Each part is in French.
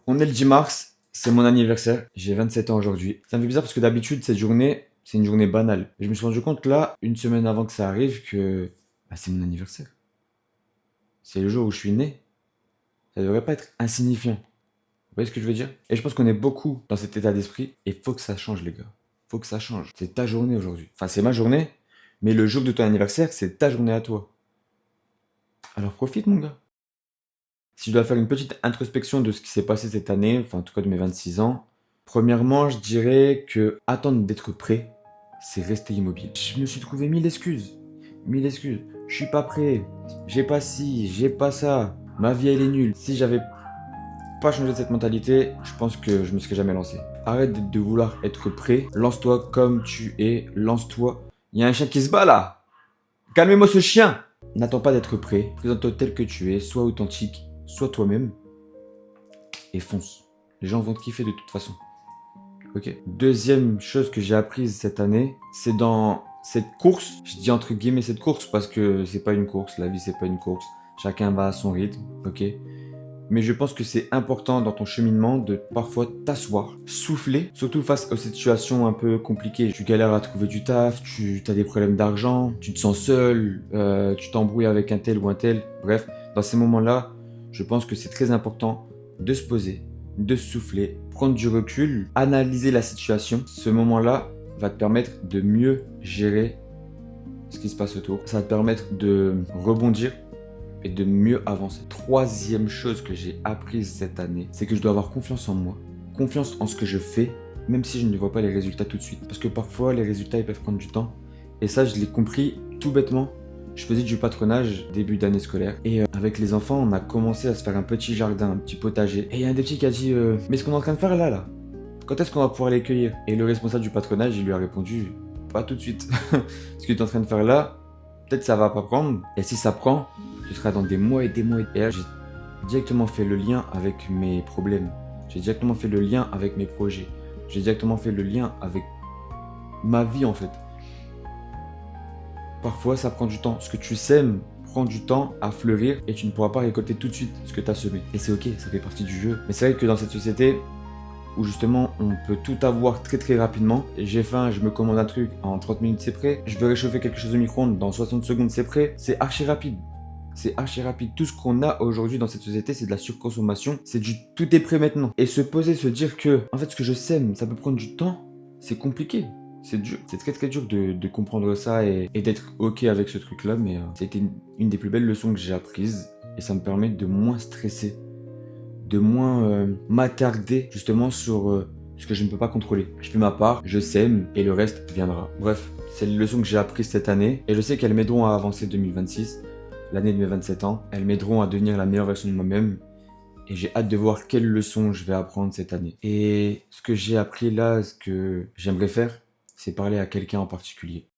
On est le 10 mars, c'est mon anniversaire, j'ai 27 ans aujourd'hui. Ça me fait bizarre parce que d'habitude, cette journée, c'est une journée banale. Et je me suis rendu compte là, une semaine avant que ça arrive, que c'est mon anniversaire. C'est le jour où je suis né. Ça devrait pas être insignifiant. Vous voyez ce que je veux dire? Et je pense qu'on est beaucoup dans cet état d'esprit. Et faut que ça change, les gars. Faut que ça change. C'est ta journée aujourd'hui. Enfin, c'est ma journée, mais le jour de ton anniversaire, c'est ta journée à toi. Alors profite, mon gars. Si je dois faire une petite introspection de ce qui s'est passé cette année, enfin en tout cas de mes 26 ans, premièrement, je dirais que attendre d'être prêt, c'est rester immobile. Je me suis trouvé mille excuses. Mille excuses. Je suis pas prêt. J'ai pas ci, j'ai pas ça. Ma vie elle est nulle. Si j'avais pas changé cette mentalité, je pense que je me serais jamais lancé. Arrête de vouloir être prêt. Lance-toi comme tu es. Lance-toi. Il y a un chien qui se bat là. Calmez-moi ce chien. N'attends pas d'être prêt. Présente-toi tel que tu es. Sois authentique. Sois toi-même. Et fonce. Les gens vont te kiffer de toute façon. Ok. Deuxième chose que j'ai apprise cette année, c'est dans cette course. Je dis entre guillemets cette course parce que c'est pas une course. La vie c'est pas une course. Chacun va à son rythme. Ok. Mais je pense que c'est important dans ton cheminement de parfois t'asseoir, souffler, surtout face aux situations un peu compliquées. Tu galères à trouver du taf, tu as des problèmes d'argent, tu te sens seul, tu t'embrouilles avec un tel ou un tel. Bref, dans ces moments-là, je pense que c'est très important de se poser, de souffler, prendre du recul, analyser la situation. Ce moment-là va te permettre de mieux gérer ce qui se passe autour. Ça va te permettre de rebondir et de mieux avancer. Troisième chose que j'ai apprise cette année, c'est que je dois avoir confiance en moi, confiance en ce que je fais, même si je ne vois pas les résultats tout de suite. Parce que parfois, les résultats, ils peuvent prendre du temps. Et ça, je l'ai compris tout bêtement. Je faisais du patronage début d'année scolaire. Et avec les enfants, on a commencé à se faire un petit jardin, un petit potager. Et il y a un des petits qui a dit mais ce qu'on est en train de faire là, quand est-ce qu'on va pouvoir les cueillir? Et le responsable du patronage, il lui a répondu pas tout de suite. Ce que tu es en train de faire là, peut-être ça va pas prendre. Et si ça prend, tu seras dans des mois et des mois. Et là, j'ai directement fait le lien avec mes problèmes. J'ai directement fait le lien avec mes projets. J'ai directement fait le lien avec ma vie en fait. Parfois, ça prend du temps. Ce que tu sèmes prend du temps à fleurir et tu ne pourras pas récolter tout de suite ce que tu as semé. Et c'est ok, ça fait partie du jeu. Mais c'est vrai que dans cette société où justement on peut tout avoir très très rapidement, et j'ai faim, je me commande un truc, en 30 minutes c'est prêt, je veux réchauffer quelque chose au micro-ondes, dans 60 secondes c'est prêt, c'est archi rapide. C'est archi rapide. Tout ce qu'on a aujourd'hui dans cette société, c'est de la surconsommation. C'est du tout est prêt maintenant. Et se poser, se dire que, en fait, ce que je sème, ça peut prendre du temps, c'est compliqué. C'est dur. C'est très très dur de comprendre ça et d'être ok avec ce truc-là. Mais c'était une des plus belles leçons que j'ai apprises. Et ça me permet de moins stresser, de moins m'attarder justement sur ce que je ne peux pas contrôler. Je fais ma part, je sème et le reste viendra. Bref, c'est les leçons que j'ai apprises cette année. Et je sais qu'elles m'aideront à avancer 2026. L'année de mes 27 ans, elles m'aideront à devenir la meilleure version de moi-même et j'ai hâte de voir quelles leçons je vais apprendre cette année. Et ce que j'ai appris là, ce que j'aimerais faire, c'est parler à quelqu'un en particulier.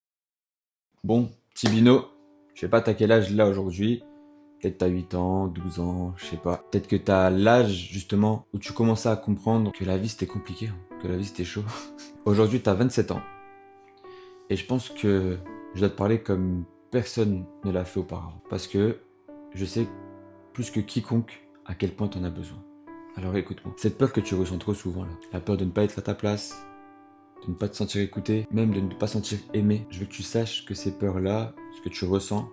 Bon, petit Bino, je sais pas t'as quel âge là aujourd'hui, peut-être t'as 8 ans, 12 ans, je sais pas. Peut-être que t'as l'âge justement où tu commençais à comprendre que la vie c'était compliqué, que la vie c'était chaud. Aujourd'hui t'as 27 ans et je pense que je dois te parler comme personne ne l'a fait auparavant. Parce que je sais plus que quiconque à quel point tu en as besoin. Alors écoute-moi. Cette peur que tu ressens trop souvent là, la peur de ne pas être à ta place, de ne pas te sentir écouté, même de ne pas sentir aimé, je veux que tu saches que ces peurs-là, ce que tu ressens,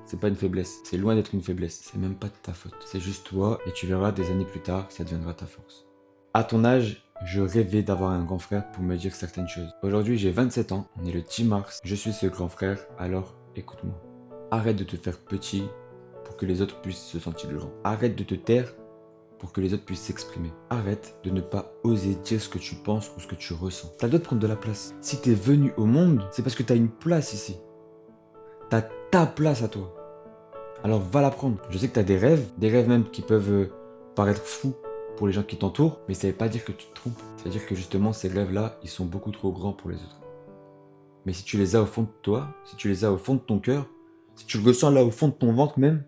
c'est pas une faiblesse. C'est loin d'être une faiblesse. C'est même pas de ta faute. C'est juste toi et tu verras des années plus tard, ça deviendra ta force. À ton âge, je rêvais d'avoir un grand frère pour me dire certaines choses. Aujourd'hui, j'ai 27 ans, on est le 10 mars, je suis ce grand frère, alors écoute-moi. Arrête de te faire petit pour que les autres puissent se sentir grands. Arrête de te taire pour que les autres puissent s'exprimer. Arrête de ne pas oser dire ce que tu penses ou ce que tu ressens. T'as le droit de prendre de la place. Si t'es venu au monde, c'est parce que t'as une place ici. T'as ta place à toi. Alors va la prendre. Je sais que t'as des rêves même qui peuvent paraître fous pour les gens qui t'entourent, mais ça veut pas dire que tu te trompes. Ça veut dire que justement ces rêves-là, ils sont beaucoup trop grands pour les autres. Mais si tu les as au fond de toi, si tu les as au fond de ton cœur, si tu le ressens là au fond de ton ventre même,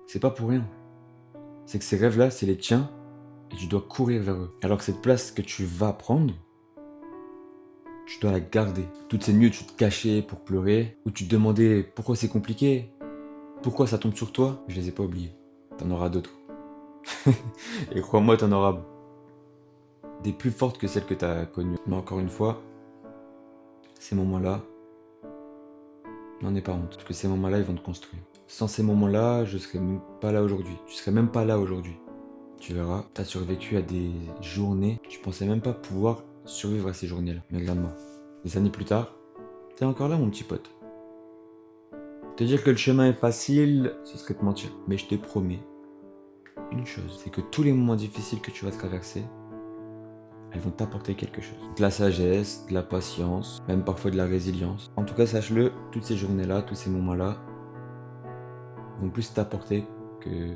c'est pas pour rien. C'est que ces rêves-là, c'est les tiens et tu dois courir vers eux. Alors que cette place que tu vas prendre, tu dois la garder. Toutes ces nuits où tu te cachais pour pleurer, où tu te demandais pourquoi c'est compliqué, pourquoi ça tombe sur toi, je les ai pas oubliés. T'en auras d'autres. Et crois-moi, t'en auras des plus fortes que celles que t'as connues. Mais encore une fois, ces moments-là, n'en aie pas honte. Parce que ces moments-là, ils vont te construire. Sans ces moments-là, je serais même pas là aujourd'hui. Tu serais même pas là aujourd'hui. Tu verras, t'as survécu à des journées, tu pensais même pas pouvoir survivre à ces journées-là. Mais regarde-moi, des années plus tard, t'es encore là, mon petit pote. Te dire que le chemin est facile, ce serait te mentir. Mais je te promets une chose, c'est que tous les moments difficiles que tu vas traverser, elles vont t'apporter quelque chose. De la sagesse, de la patience, même parfois de la résilience. En tout cas, sache-le, toutes ces journées-là, tous ces moments-là, vont plus t'apporter que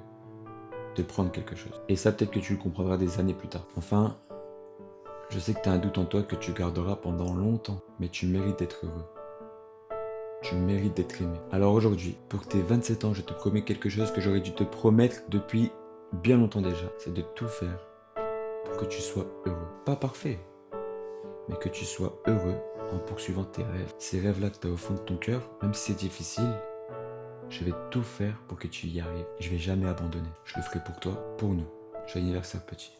de prendre quelque chose. Et ça, peut-être que tu le comprendras des années plus tard. Enfin, je sais que tu as un doute en toi que tu garderas pendant longtemps, mais tu mérites d'être heureux. Tu mérites d'être aimé. Alors aujourd'hui, pour tes 27 ans, je te promets quelque chose que j'aurais dû te promettre depuis bien longtemps déjà. C'est de tout faire pour que tu sois heureux. Pas parfait, mais que tu sois heureux en poursuivant tes rêves. Ces rêves-là que tu as au fond de ton cœur, même si c'est difficile, je vais tout faire pour que tu y arrives. Je vais jamais abandonner. Je le ferai pour toi, pour nous. Joyeux anniversaire petit.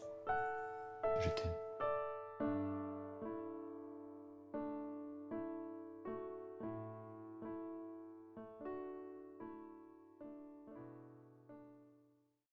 Je t'aime.